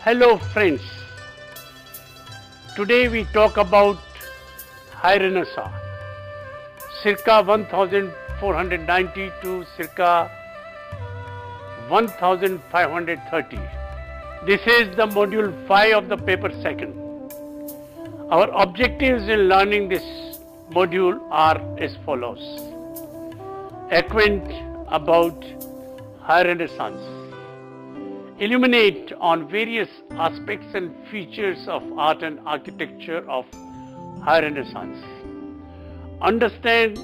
Hello friends, today we talk about High Renaissance, circa 1490 to circa 1530. This is the module 5 of the paper second. Our objectives in learning this module are as follows. Acquaint about High Renaissance. Illuminate on various aspects and features of art and architecture of High Renaissance. Understand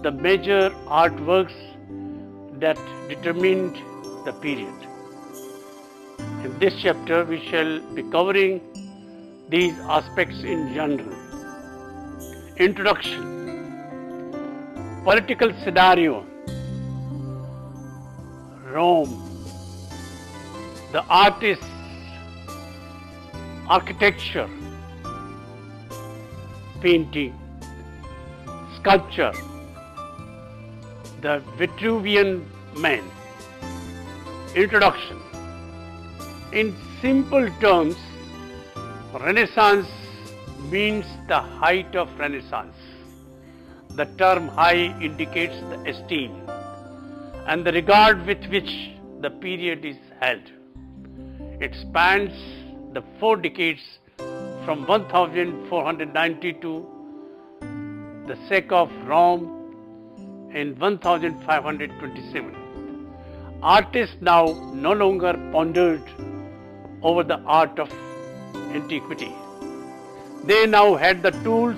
the major artworks that determined the period. In this chapter, we shall be covering these aspects in general. Introduction. Political scenario. Rome. The artists, architecture, painting, sculpture, the Vitruvian man. Introduction. In simple terms, Renaissance means the height of Renaissance. The term high indicates the esteem and the regard with which the period is held. It spans the 4 decades from 1490 to the sack of Rome in 1527. Artists now no longer pondered over the art of antiquity. They now had the tools,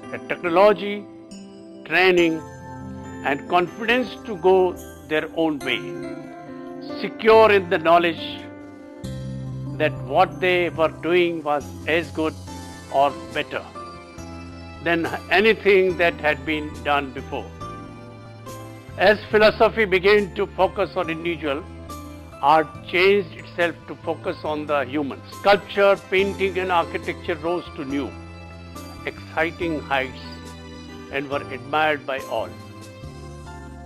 the technology, training, and confidence to go their own way, secure in the knowledge that what they were doing was as good or better than anything that had been done before. As philosophy began to focus on individual, art changed itself to focus on the human. Sculpture, painting and architecture rose to new, exciting heights and were admired by all.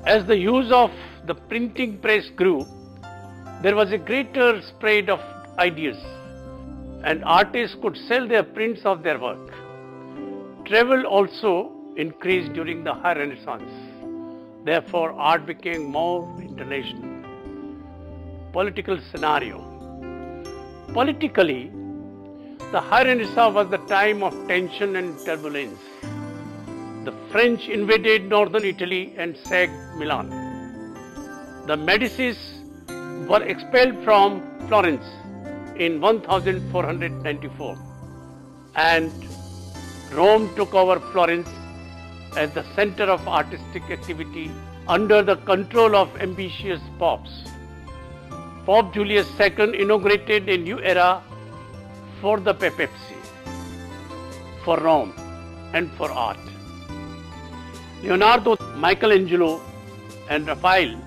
As the use of the printing press grew, there was a greater spread of ideas and artists could sell their prints of their work. Travel also increased during the High Renaissance. Therefore, art became more international. Political scenario. Politically, the High Renaissance was the time of tension and turbulence. The French invaded northern Italy and sacked Milan. The Medicis were expelled from Florence in 1494 and Rome took over Florence as the center of artistic activity under the control of ambitious popes. Pope Julius II inaugurated a new era for the papacy, for Rome and for art. Leonardo, Michelangelo and Raphael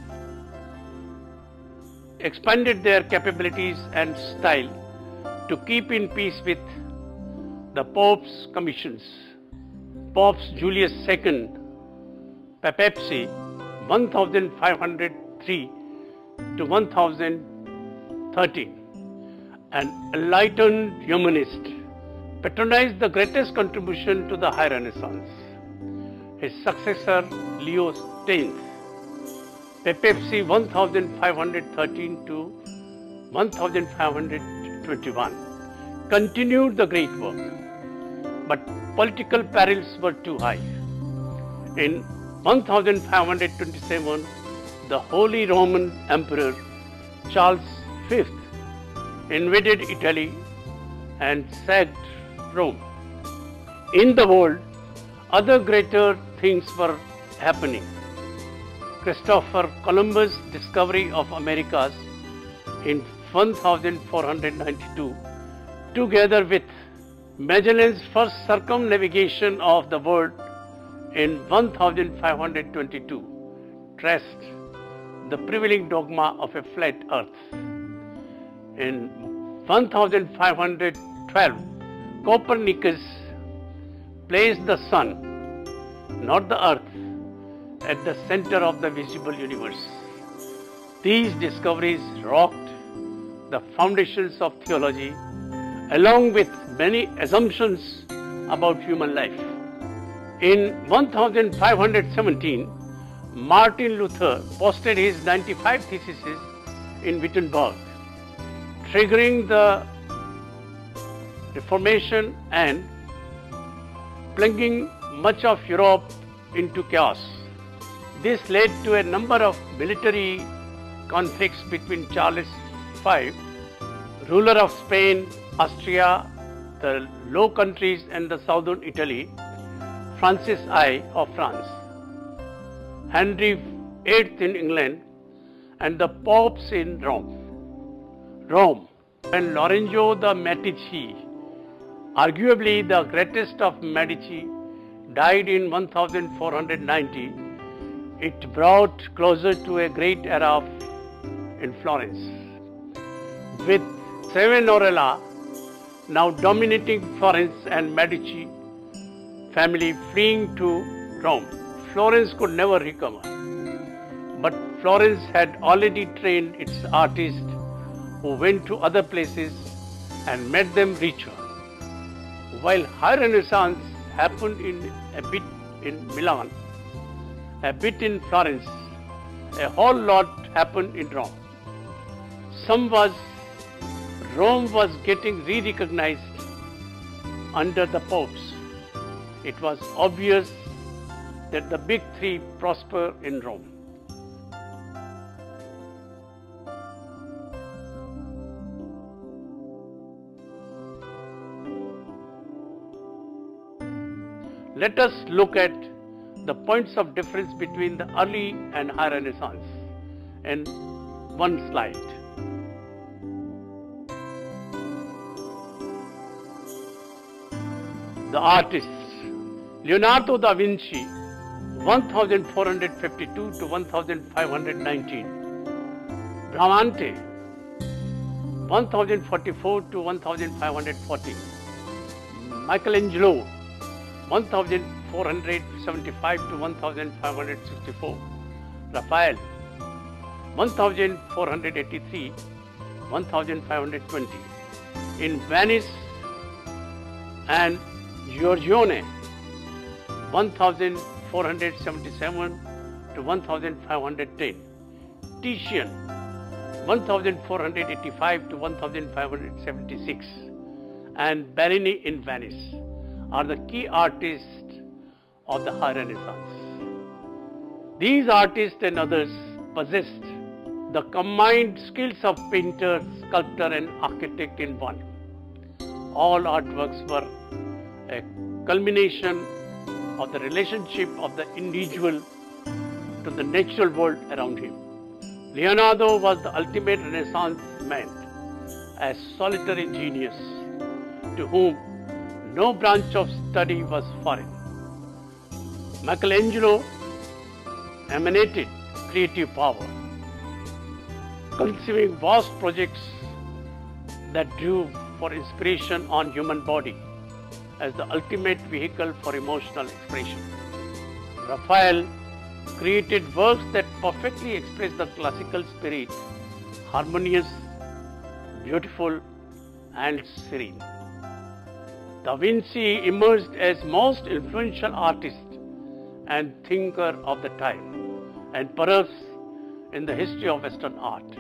expanded their capabilities and style to keep in peace with the Pope's commissions. Pope Julius II, papacy 1503 to 1013, an enlightened humanist, patronized the greatest contribution to the High Renaissance. His successor Leo X, papacy 1513 to 1521, continued the great work, but political perils were too high. In 1527, the Holy Roman Emperor Charles V invaded Italy and sacked Rome. In the world, other greater things were happening. Christopher Columbus' discovery of Americas in 1492, together with Magellan's first circumnavigation of the world in 1522, traced the prevailing dogma of a flat earth. In 1512, Copernicus placed the sun, not the earth, at the center of the visible universe. These discoveries rocked the foundations of theology, along with many assumptions about human life. In 1517, Martin Luther posted his 95 theses in Wittenberg, triggering the Reformation and plunging much of Europe into chaos. This led to a number of military conflicts between Charles V, ruler of Spain, Austria, the Low Countries and the southern Italy, Francis I of France, Henry VIII in England, and the popes in Rome. When Lorenzo the Medici, arguably the greatest of Medici, died in 1490, it brought closer to a great era in Florence. With Savonarola now dominating Florence and Medici family fleeing to Rome, Florence could never recover. But Florence had already trained its artists who went to other places and made them richer. While High Renaissance happened a bit in Milan, a bit in Florence, a whole lot happened in Rome. Rome was getting re-recognized under the popes. It was obvious that the big three prosper in Rome. Let us look at the points of difference between the early and High Renaissance in one slide. The artists: Leonardo da Vinci, 1452 to 1519. Bramante, 1044 to 1540. Michelangelo, 1475 to 1564. Raphael, 1483, 1520. In Venice and Giorgione, 1477 to 1510. Titian, 1485 to 1576. And Bellini in Venice are the key artists of the High Renaissance. These artists and others possessed the combined skills of painter, sculptor and architect in one. All artworks were a culmination of the relationship of the individual to the natural world around him. Leonardo was the ultimate Renaissance man, a solitary genius to whom no branch of study was foreign. Michelangelo emanated creative power, conceiving vast projects that drew for inspiration on human body as the ultimate vehicle for emotional expression. Raphael created works that perfectly express the classical spirit, harmonious, beautiful, and serene. Da Vinci emerged as most influential artist and thinker of the time, and perhaps in the history of Western art.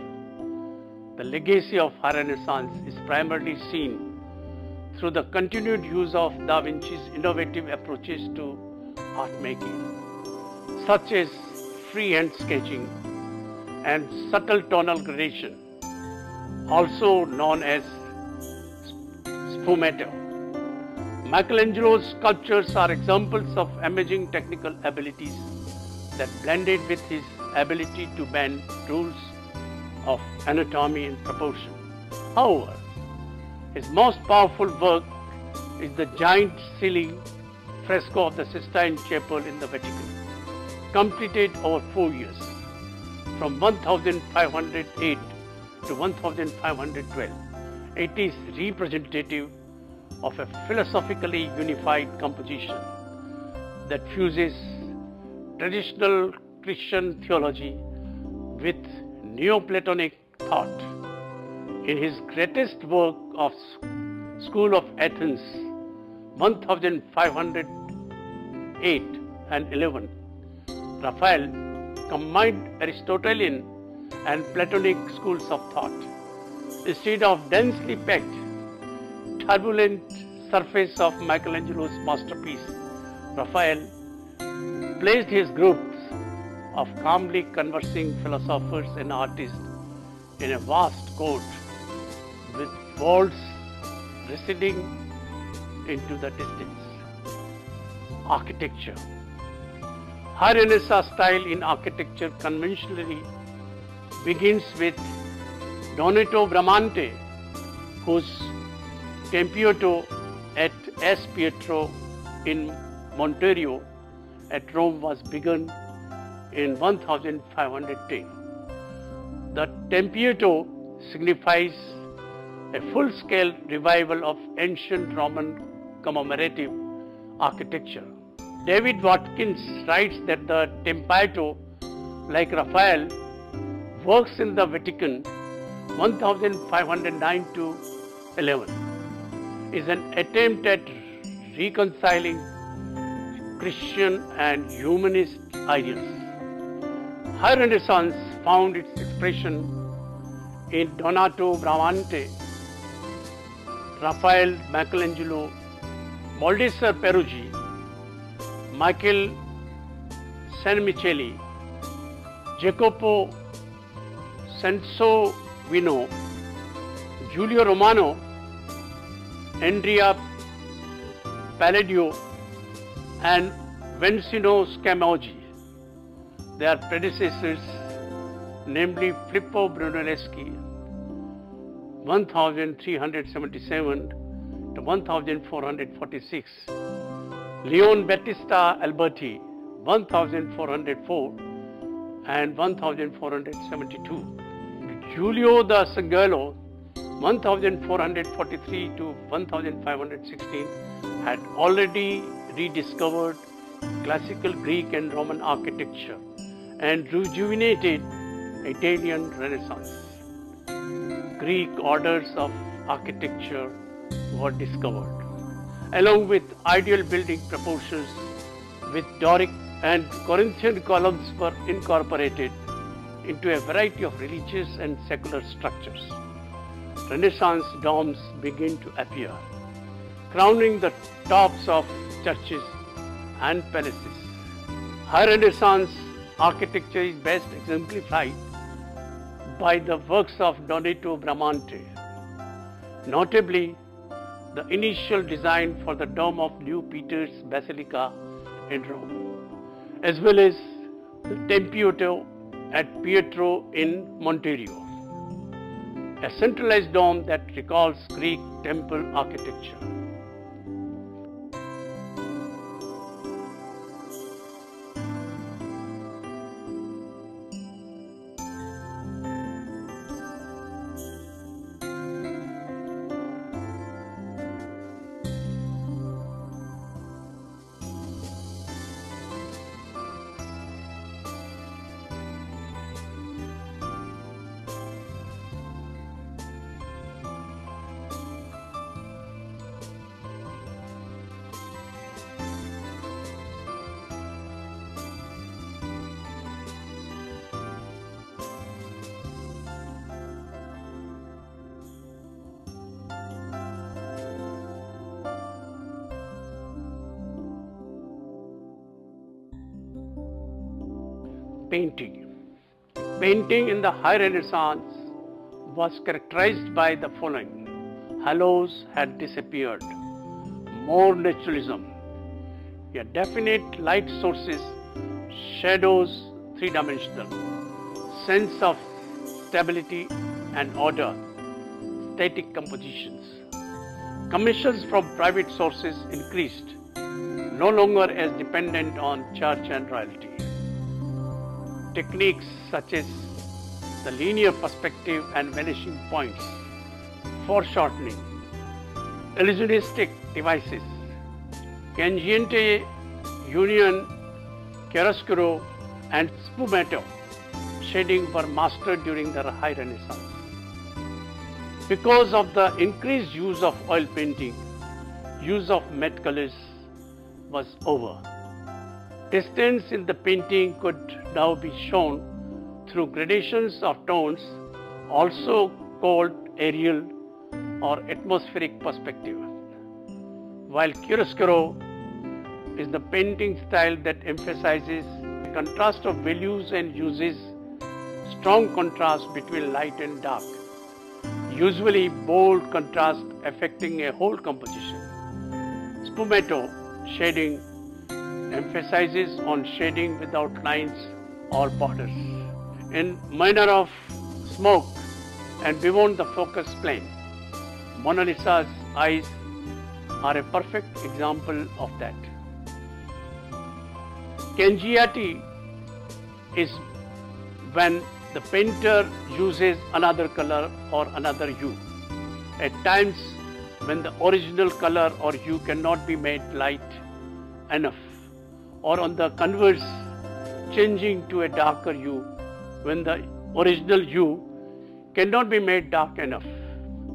The legacy of High Renaissance is primarily seen through the continued use of Da Vinci's innovative approaches to art making, such as freehand sketching and subtle tonal gradation, also known as sfumato. Michelangelo's sculptures are examples of amazing technical abilities that blended with his ability to bend rules of anatomy and proportion. However, his most powerful work is the giant ceiling fresco of the Sistine Chapel in the Vatican, completed over 4 years, from 1508 to 1512. It is representative of a philosophically unified composition that fuses traditional Christian theology with Neoplatonic thought. In his greatest work of School of Athens, 1508 and 11, Raphael combined Aristotelian and Platonic schools of thought. Instead of densely packed, turbulent surface of Michelangelo's masterpiece, Raphael placed his groups of calmly conversing philosophers and artists in a vast court with walls receding into the distance. Architecture. High Renaissance style in architecture conventionally begins with Donato Bramante, whose Tempietto at S. Pietro in Monterio at Rome was begun in 1510. The Tempietto signifies a full-scale revival of ancient Roman commemorative architecture. David Watkins writes that the Tempietto, like Raphael, works in the Vatican 1509 to 11, is an attempt at reconciling Christian and humanist ideals. High Renaissance found its expression in Donato Bramante, Raphael, Michelangelo, Baldassare Peruggi, Michael Sanmicheli, Jacopo Sansovino, Giulio Romano, Andrea Palladio, and Vincenzio Scamozzi. Their predecessors, namely Filippo Brunelleschi, 1377 to 1446, Leon Battista Alberti, 1404 and 1472, Giulio da Sangallo, 1443 to 1516, had already rediscovered classical Greek and Roman architecture and rejuvenated Italian Renaissance. Greek orders of architecture were discovered, along with ideal building proportions, with Doric and Corinthian columns were incorporated into a variety of religious and secular structures. Renaissance domes begin to appear, crowning the tops of churches and palaces. High Renaissance architecture is best exemplified by the works of Donato Bramante, notably the initial design for the dome of New Peter's Basilica in Rome, as well as the Tempietto at Pietro in Monterio, a centralized dome that recalls Greek temple architecture. Painting. Painting in the High Renaissance was characterized by the following. Halos had disappeared, more naturalism, a definite light sources, shadows three-dimensional, sense of stability and order, static compositions. Commissions from private sources increased, no longer as dependent on church and royalty. Techniques such as the linear perspective and vanishing points, foreshortening, illusionistic devices, Tangente, Union, chiaroscuro, and sfumato shading were mastered during the High Renaissance. Because of the increased use of oil painting, use of matte colors was over. Distance in the painting could now be shown through gradations of tones, also called aerial or atmospheric perspective. While chiaroscuro is the painting style that emphasizes the contrast of values and uses strong contrast between light and dark, usually bold contrast affecting a whole composition. Sfumato shading emphasizes on shading without lines or borders. In manner of smoke and beyond the focus plane, Mona Lisa's eyes are a perfect example of that. Cangiati is when the painter uses another color or another hue. At times when the original color or hue cannot be made light enough, or on the converse, changing to a darker hue when the original hue cannot be made dark enough.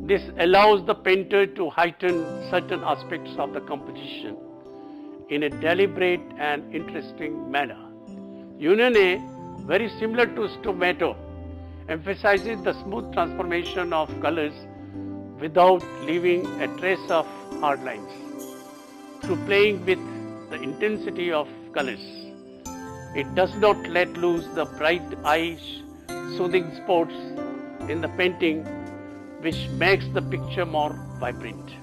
This allows the painter to heighten certain aspects of the composition in a deliberate and interesting manner. Unione, very similar to Sfumato, emphasizes the smooth transformation of colors without leaving a trace of hard lines. Through playing with the intensity of colors, it does not let loose the bright eye soothing spots in the painting, which makes the picture more vibrant.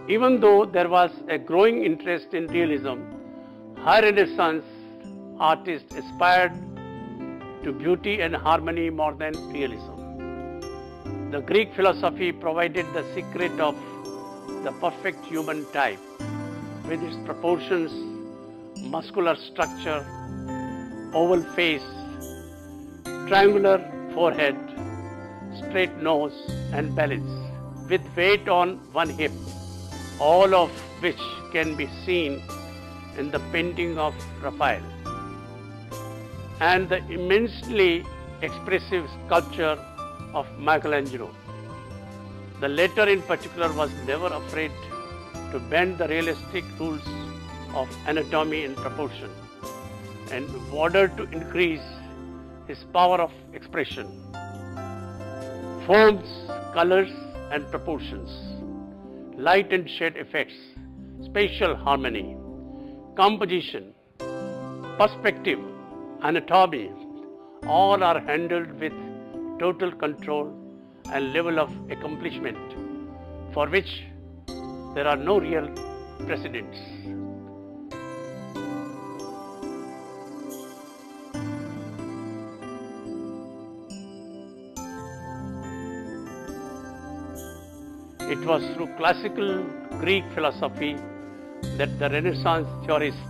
Even though there was a growing interest in realism, high Renaissance artists aspired to beauty and harmony more than realism. The Greek philosophy provided the secret of the perfect human type, with its proportions, muscular structure, oval face, triangular forehead, straight nose and balance, with weight on one hip, all of which can be seen in the painting of Raphael, and the immensely expressive sculpture of Michelangelo. The latter in particular was never afraid to bend the realistic rules of anatomy and proportion, and in order to increase his power of expression. Forms, colors and proportions, light and shade effects, spatial harmony, composition, perspective, anatomy, all are handled with total control and level of accomplishment for which there are no real precedents. It was through classical Greek philosophy that the Renaissance theorists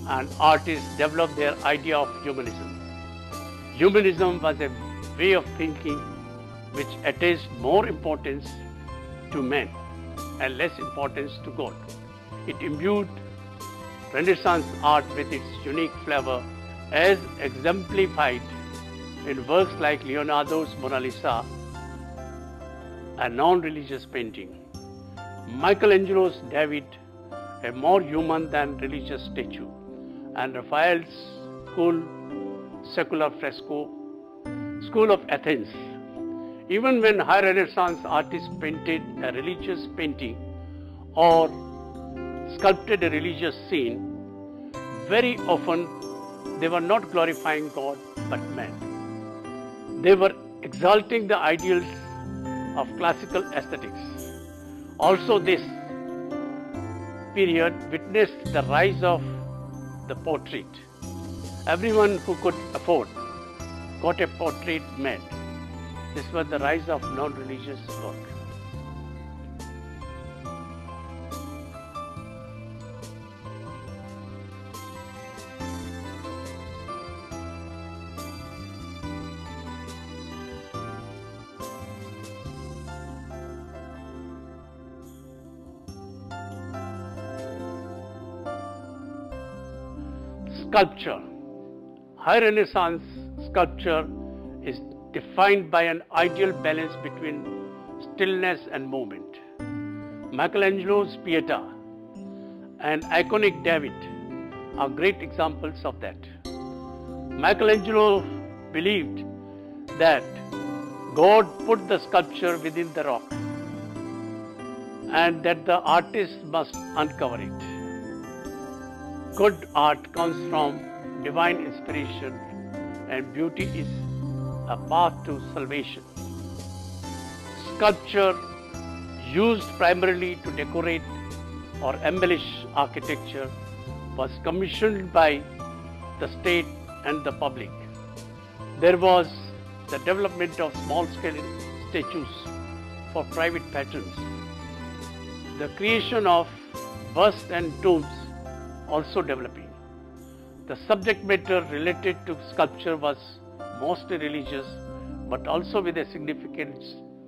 and artists developed their idea of humanism. Humanism was a way of thinking which attached more importance to man and less importance to God. It imbued Renaissance art with its unique flavor, as exemplified in works like Leonardo's Mona Lisa, a non-religious painting, Michelangelo's David, a more human than religious statue, and Raphael's cool secular fresco, School of Athens. Even when high Renaissance artists painted a religious painting or sculpted a religious scene, very often they were not glorifying God but man. They were exalting the ideals of classical aesthetics. Also, this period witnessed the rise of the portrait. Everyone who could afford got a portrait made. This was the rise of non-religious work. Sculpture. High Renaissance sculpture is defined by an ideal balance between stillness and movement. Michelangelo's Pieta and iconic David are great examples of that. Michelangelo believed that God put the sculpture within the rock and that the artist must uncover it. Good art comes from divine inspiration, and beauty is a path to salvation. Sculpture, used primarily to decorate or embellish architecture, was commissioned by the state and the public. There was the development of small-scale statues for private patrons. The creation of busts and tombs also developing. The subject matter related to sculpture was mostly religious, but also with a significant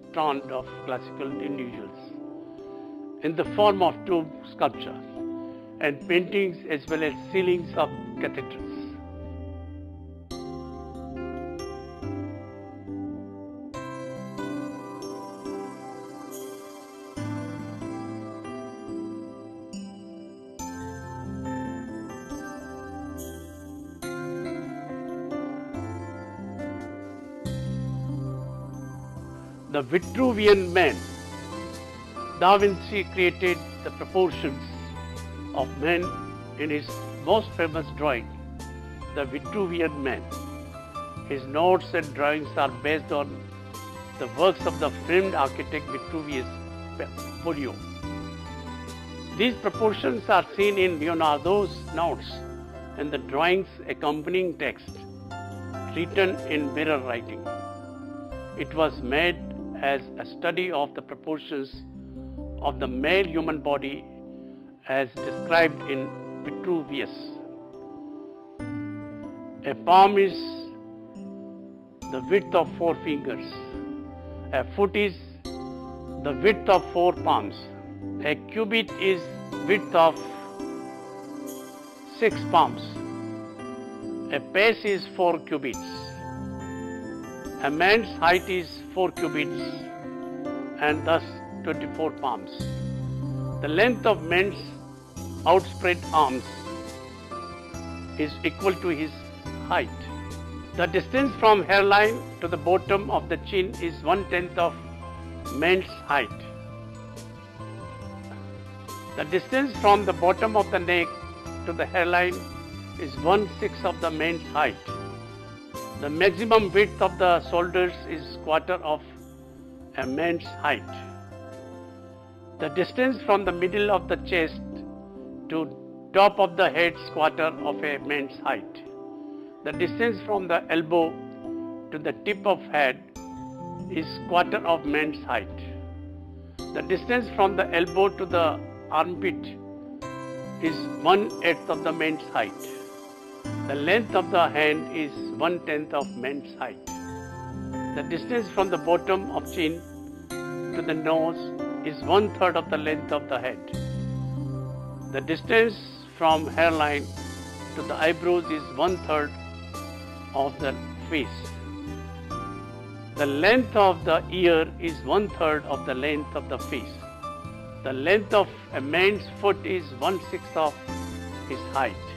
strand of classical individuals in the form of tomb sculpture and paintings as well as ceilings of cathedrals. The Vitruvian Man. Da Vinci created the proportions of men in his most famous drawing, the Vitruvian Man. His notes and drawings are based on the works of the famed architect Vitruvius Polio. These proportions are seen in Leonardo's notes and the drawings accompanying text written in mirror writing. It was made as a study of the proportions of the male human body as described in Vitruvius. A palm is the width of 4 fingers. A foot is the width of 4 palms. A cubit is width of 6 palms. A pace is 4 cubits. A man's height is 4 cubits and thus 24 palms. The length of men's outspread arms is equal to his height. The distance from hairline to the bottom of the chin is 1/10 of men's height. The distance from the bottom of the neck to the hairline is 1/6 of the man's height. The maximum width of the shoulders is quarter of a man's height. The distance from the middle of the chest to top of the head is quarter of a man's height. The distance from the elbow to the tip of head is quarter of man's height. The distance from the elbow to the armpit is 1/8 of the man's height. The length of the hand is 1/10 of man's height. The distance from the bottom of chin to the nose is 1/3 of the length of the head. The distance from hairline to the eyebrows is 1/3 of the face. The length of the ear is 1/3 of the length of the face. The length of a man's foot is 1/6 of his height.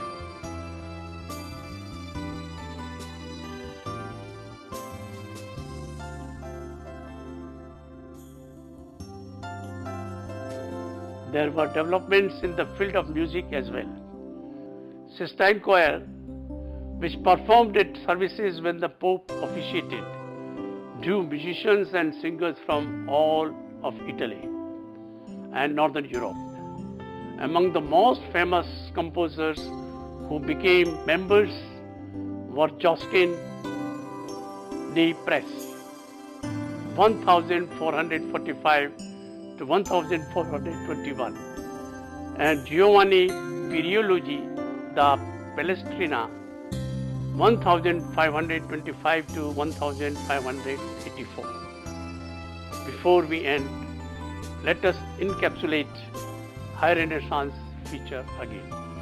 There were developments in the field of music as well. Sistine Choir, which performed its services when the Pope officiated, drew musicians and singers from all of Italy and Northern Europe. Among the most famous composers who became members were Josquin de Presse, 1445 to 1421, and Giovanni Periologi da Palestrina 1525 to 1584. Before we end, let us encapsulate High Renaissance feature again.